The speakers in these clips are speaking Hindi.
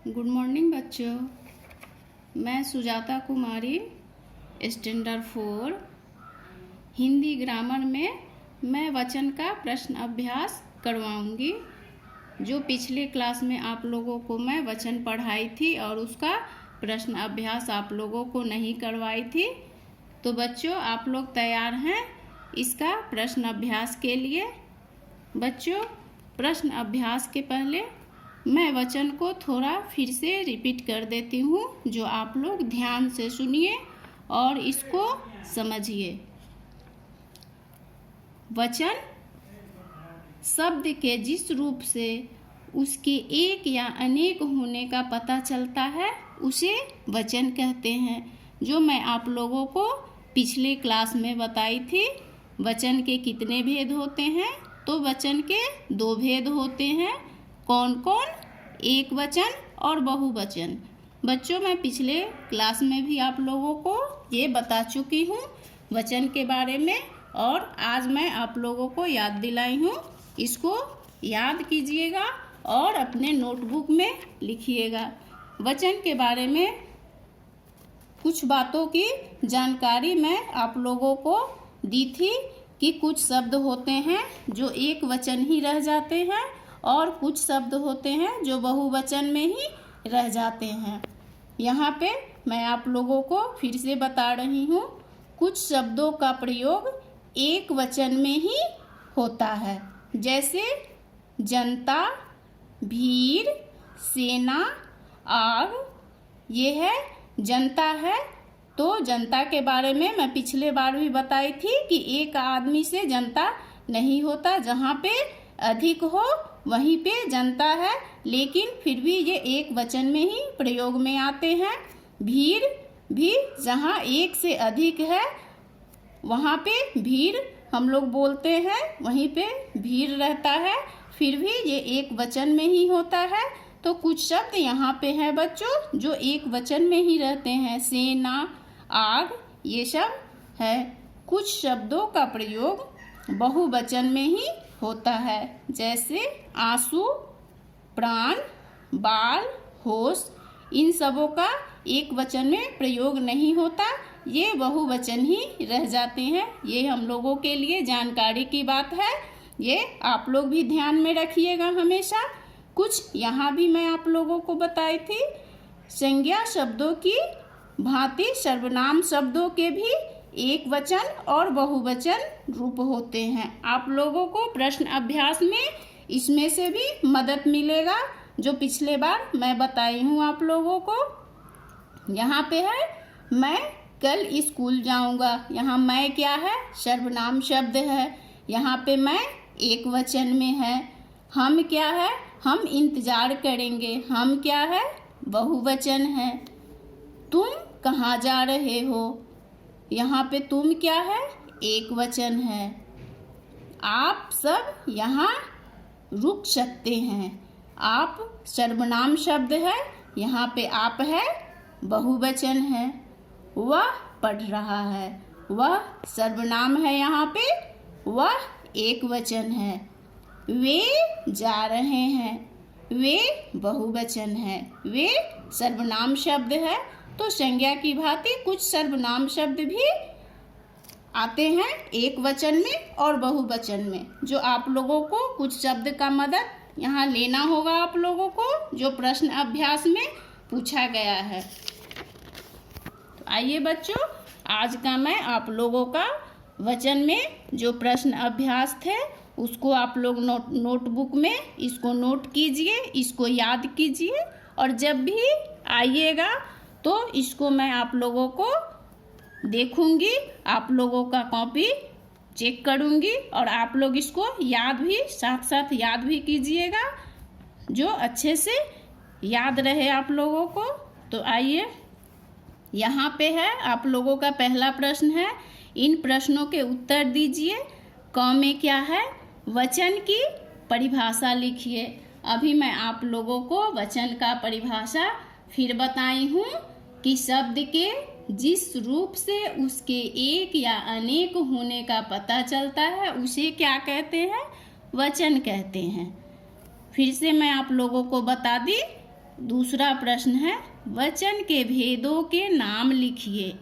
गुड मॉर्निंग बच्चों। मैं सुजाता कुमारी स्टैंडर्ड 4 हिंदी ग्रामर में मैं वचन का प्रश्न अभ्यास करवाऊंगी। जो पिछले क्लास में आप लोगों को मैं वचन पढ़ाई थी और उसका प्रश्न अभ्यास आप लोगों को नहीं करवाई थी। तो बच्चों आप लोग तैयार हैं इसका प्रश्न अभ्यास के लिए? बच्चों प्रश्न अभ्यास के पहले मैं वचन को थोड़ा फिर से रिपीट कर देती हूँ, जो आप लोग ध्यान से सुनिए और इसको समझिए। वचन शब्द के जिस रूप से उसके एक या अनेक होने का पता चलता है उसे वचन कहते हैं। जो मैं आप लोगों को पिछले क्लास में बताई थी। वचन के कितने भेद होते हैं? तो वचन के 2 भेद होते हैं। कौन कौन? एक वचन और बहुवचन। बच्चों मैं पिछले क्लास में भी आप लोगों को ये बता चुकी हूँ वचन के बारे में, और आज मैं आप लोगों को याद दिलाई हूँ। इसको याद कीजिएगा और अपने नोटबुक में लिखिएगा। वचन के बारे में कुछ बातों की जानकारी मैं आप लोगों को दी थी कि कुछ शब्द होते हैं जो एक वचन ही रह जाते हैं और कुछ शब्द होते हैं जो बहुवचन में ही रह जाते हैं। यहाँ पे मैं आप लोगों को फिर से बता रही हूँ, कुछ शब्दों का प्रयोग एक वचन में ही होता है। जैसे जनता, भीड़, सेना, आग। ये है जनता है। तो जनता के बारे में मैं पिछले बार भी बताई थी कि एक आदमी से जनता नहीं होता। जहाँ पे अधिक हो वहीं पे जनता है, लेकिन फिर भी ये एक वचन में ही प्रयोग में आते हैं। भीड़ भी जहाँ एक से अधिक है वहाँ पे भीड़ हम लोग बोलते हैं, वहीं पे भीड़ रहता है, फिर भी ये एक वचन में ही होता है। तो कुछ शब्द यहाँ पे हैं बच्चों जो एक वचन में ही रहते हैं। सेना, आग, ये सब है। कुछ शब्दों का प्रयोग बहुवचन में ही होता है। जैसे आंसू, प्राण, बाल, होश। इन सबों का एक वचन में प्रयोग नहीं होता, ये बहुवचन ही रह जाते हैं। ये हम लोगों के लिए जानकारी की बात है, ये आप लोग भी ध्यान में रखिएगा हमेशा। कुछ यहाँ भी मैं आप लोगों को बताई थी। संज्ञा शब्दों की भांति सर्वनाम शब्दों के भी एक वचन और बहुवचन रूप होते हैं। आप लोगों को प्रश्न अभ्यास में इसमें से भी मदद मिलेगा, जो पिछले बार मैं बताई हूँ आप लोगों को। यहाँ पे है मैं कल स्कूल जाऊँगा। यहाँ मैं क्या है? सर्वनाम शब्द है। यहाँ पे मैं एक वचन में है। हम क्या है? हम इंतजार करेंगे। हम क्या है? बहुवचन है। तुम कहाँ जा रहे हो? यहाँ पे तुम क्या है? एक वचन है। आप सब यहाँ रुक सकते हैं। आप सर्वनाम शब्द है, यहाँ पे आप है, बहुवचन है। वह पढ़ रहा है, वह सर्वनाम है, यहाँ पे वह एक वचन है। वे जा रहे हैं, वे बहुवचन है, वे सर्वनाम शब्द है। तो संज्ञा की भांति कुछ सर्वनाम शब्द भी आते हैं एक वचन में और बहुवचन में, जो आप लोगों को कुछ शब्द का मदद यहाँ लेना होगा आप लोगों को, जो प्रश्न अभ्यास में पूछा गया है। तो आइए बच्चों, आज का मैं आप लोगों का वचन में जो प्रश्न अभ्यास थे उसको आप लोग नोटबुक में इसको नोट कीजिए, इसको याद कीजिए, और जब भी आइएगा तो इसको मैं आप लोगों को देखूंगी, आप लोगों का कॉपी चेक करूंगी, और आप लोग इसको याद भी साथ साथ याद भी कीजिएगा, जो अच्छे से याद रहे आप लोगों को। तो आइए, यहाँ पे है आप लोगों का पहला प्रश्न है। इन प्रश्नों के उत्तर दीजिए। क में क्या है? वचन की परिभाषा लिखिए। अभी मैं आप लोगों को वचन का परिभाषा फिर बताई हूँ कि शब्द के जिस रूप से उसके एक या अनेक होने का पता चलता है उसे क्या कहते हैं? वचन कहते हैं। फिर से मैं आप लोगों को बता दी दूसरा प्रश्न है, वचन के भेदों के नाम लिखिए।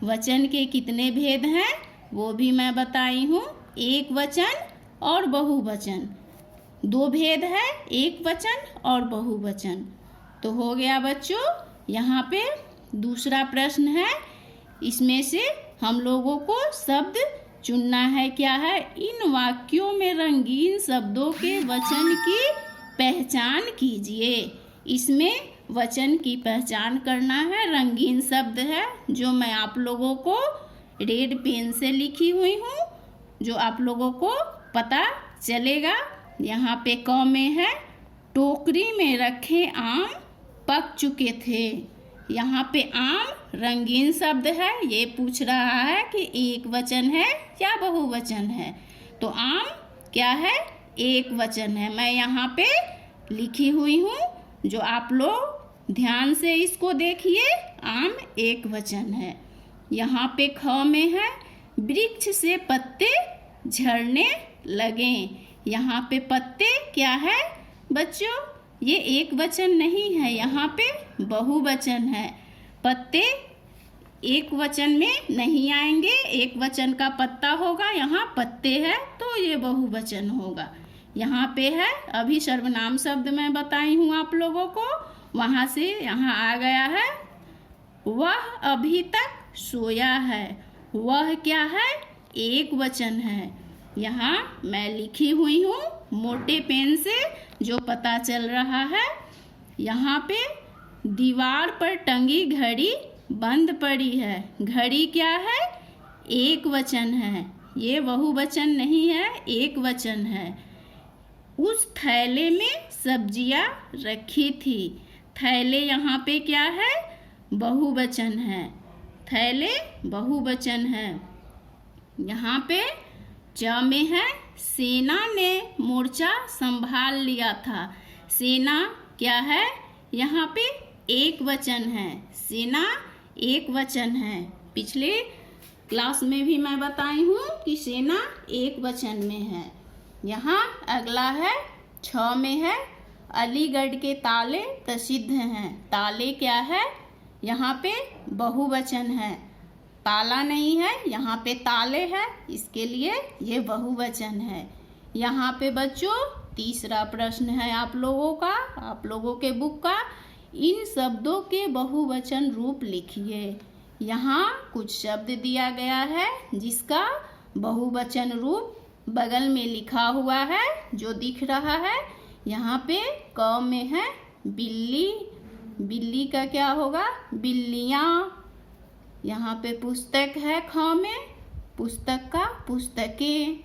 वचन के कितने भेद हैं वो भी मैं बताई हूँ। एक वचन और बहुवचन। दो भेद है, एक वचन और बहुवचन। तो हो गया बच्चों। यहाँ पे दूसरा प्रश्न है, इसमें से हम लोगों को शब्द चुनना है। क्या है? इन वाक्यों में रंगीन शब्दों के वचन की पहचान कीजिए। इसमें वचन की पहचान करना है। रंगीन शब्द है जो मैं आप लोगों को रेड पेन से लिखी हुई हूँ, जो आप लोगों को पता चलेगा। यहाँ पे क में है, टोकरी में रखे आम पक चुके थे। यहाँ पे आम रंगीन शब्द है। ये पूछ रहा है कि एक वचन है या बहुवचन है। तो आम क्या है? एक वचन है। मैं यहाँ पे लिखी हुई हूँ, जो आप लोग ध्यान से इसको देखिए। आम एक वचन है। यहाँ पे ख में है, वृक्ष से पत्ते झड़ने लगे। यहाँ पे पत्ते क्या है बच्चों? ये एक वचन नहीं है, यहाँ पे बहुवचन है। पत्ते एक वचन में नहीं आएंगे। एक वचन का पत्ता होगा, यहाँ पत्ते है तो ये बहुवचन होगा। यहाँ पे है, अभी सर्वनाम शब्द मैं बताई हूँ आप लोगों को, वहाँ से यहाँ आ गया है, वह अभी तक सोया है। वह क्या है? एक वचन है। यहाँ मैं लिखी हुई हूँ मोटे पेन से, जो पता चल रहा है। यहाँ पे दीवार पर टंगी घड़ी बंद पड़ी है। घड़ी क्या है? एक वचन है। ये बहुवचन नहीं है, एक वचन है। उस थैले में सब्जियां रखी थी। थैले यहाँ पे क्या है? बहुवचन है। थैले बहुवचन है। यहाँ पे च में है, सेना ने मोर्चा संभाल लिया था। सेना क्या है? यहाँ पे एक वचन है। सेना एक वचन है। पिछले क्लास में भी मैं बताई हूँ कि सेना एक वचन में है। यहाँ अगला है, छ में है, अलीगढ़ के ताले प्रसिद्ध हैं। ताले क्या है? यहाँ पे बहुवचन है। ताला नहीं है, यहाँ पे ताले है, इसके लिए ये बहुवचन है। यहाँ पे बच्चों तीसरा प्रश्न है आप लोगों का, आप लोगों के बुक का, इन शब्दों के बहुवचन रूप लिखिए। यहाँ कुछ शब्द दिया गया है जिसका बहुवचन रूप बगल में लिखा हुआ है, जो दिख रहा है। यहाँ पे क में है, बिल्ली। बिल्ली का क्या होगा? बिल्लियाँ। यहाँ पे पुस्तक है, ख में, पुस्तक का पुस्तकें।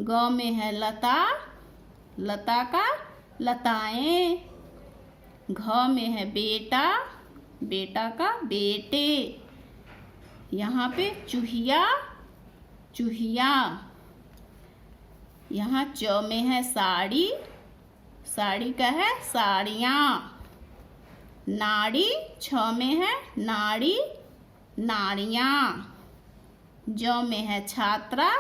ग में है लता। लता का लताएं। घ में है बेटा। बेटा का बेटे। यहाँ पे चूहिया। चूहिया। यहाँ च में है साड़ी। साड़ी का है साड़ियाँ। नाड़ी, छ में है नाड़ी, नाड़ियाँ। ज में है छात्रा,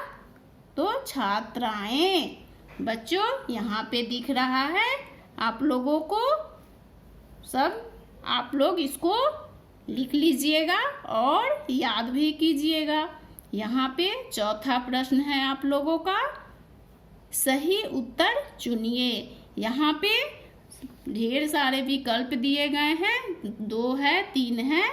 तो छात्राएं। बच्चों यहाँ पे दिख रहा है आप लोगों को, सब आप लोग इसको लिख लीजिएगा और याद भी कीजिएगा। यहाँ पे चौथा प्रश्न है आप लोगों का, सही उत्तर चुनिए। यहाँ पे ढेर सारे विकल्प दिए गए हैं, 2 है 3 है,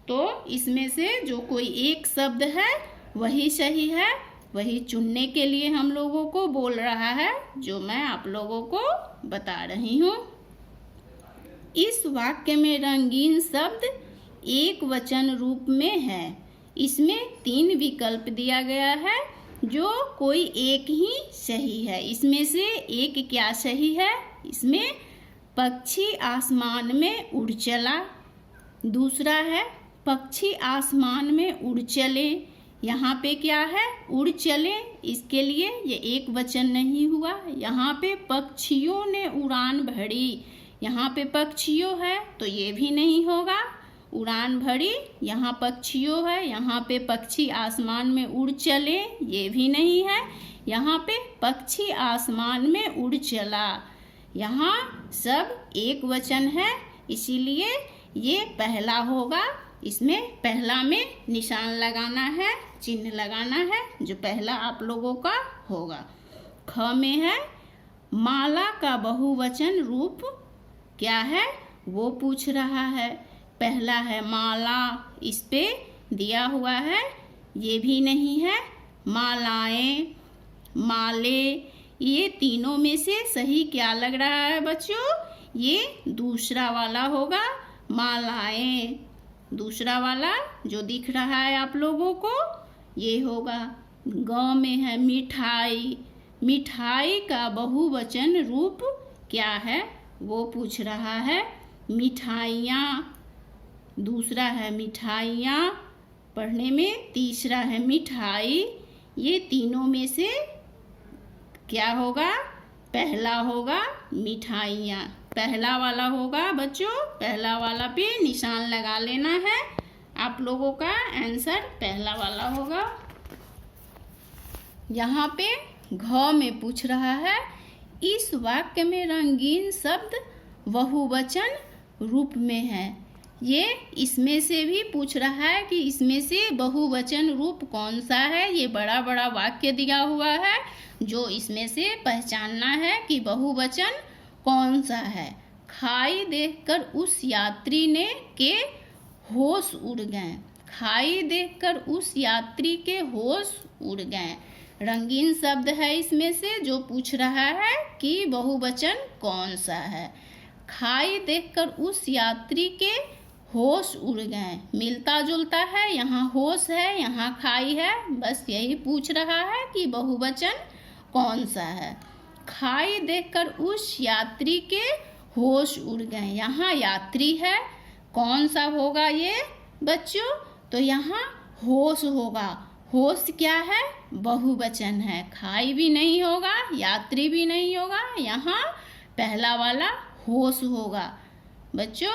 तो इसमें से जो कोई एक शब्द है वही सही है। वही चुनने के लिए हम लोगों को बोल रहा है, जो मैं आप लोगों को बता रही हूँ। इस वाक्य में रंगीन शब्द एक वचन रूप में है। इसमें 3 विकल्प दिया गया है, जो कोई एक ही सही है। इसमें से एक क्या सही है? इसमें पक्षी आसमान में उड़ चला। दूसरा है पक्षी आसमान में उड़ चले। यहाँ पे क्या है? उड़ चले, इसके लिए ये एक वचन नहीं हुआ। यहाँ पे पक्षियों ने उड़ान भरी। यहाँ पे पक्षियों है तो ये भी नहीं होगा। उड़ान भरी, यहाँ पक्षियों है, यहाँ पे पक्षी आसमान में उड़ चले, ये भी नहीं है। यहाँ पे पक्षी आसमान में उड़ चला, यहाँ सब एक वचन है, इसीलिए ये पहला होगा। इसमें पहला में निशान लगाना है, चिन्ह लगाना है, जो पहला आप लोगों का होगा। ख में है माला का बहुवचन रूप क्या है, वो पूछ रहा है। पहला है माला, इस पे दिया हुआ है, ये भी नहीं है। मालाएं, माले, ये तीनों में से सही क्या लग रहा है बच्चों? ये दूसरा वाला होगा, मालाएं। दूसरा वाला जो दिख रहा है आप लोगों को, ये होगा। ग में है मिठाई, मिठाई का बहुवचन रूप क्या है, वो पूछ रहा है। मिठाइयाँ, दूसरा है मिठाइयाँ, पढ़ने में तीसरा है मिठाई। ये तीनों में से क्या होगा? पहला होगा मिठाइयाँ, पहला वाला होगा बच्चों। पहला वाला पे निशान लगा लेना है, आप लोगों का आंसर पहला वाला होगा। यहाँ पे घ में पूछ रहा है इस वाक्य में रंगीन शब्द बहुवचन रूप में है। ये इसमें से भी पूछ रहा है कि इसमें से बहुवचन रूप कौन सा है। ये बड़ा बड़ा वाक्य दिया हुआ है, जो इसमें से पहचानना है कि बहुवचन कौन सा है। खाई देखकर उस यात्री ने के होश उड़ गए। खाई देखकर उस यात्री के होश उड़ गए। रंगीन शब्द है इसमें से, जो पूछ रहा है कि बहुवचन कौन सा है। खाई देखकर उस यात्री के होश उड़ गए, मिलता जुलता है। यहाँ होश है, यहाँ खाई है, बस यही पूछ रहा है कि बहुवचन कौन सा है। खाई देखकर उस यात्री के होश उड़ गए, यहाँ यात्री है, कौन सा होगा ये बच्चों? तो यहाँ होश होगा। होश क्या है? बहुवचन है। खाई भी नहीं होगा, यात्री भी नहीं होगा, यहाँ पहला वाला होश होगा बच्चों।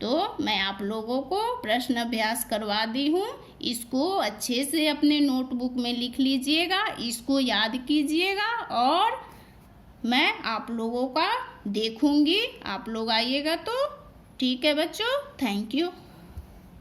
तो मैं आप लोगों को प्रश्न अभ्यास करवा दी हूँ, इसको अच्छे से अपने नोटबुक में लिख लीजिएगा, इसको याद कीजिएगा और मैं आप लोगों का देखूंगी। आप लोग आइएगा तो ठीक है बच्चों। Thank you.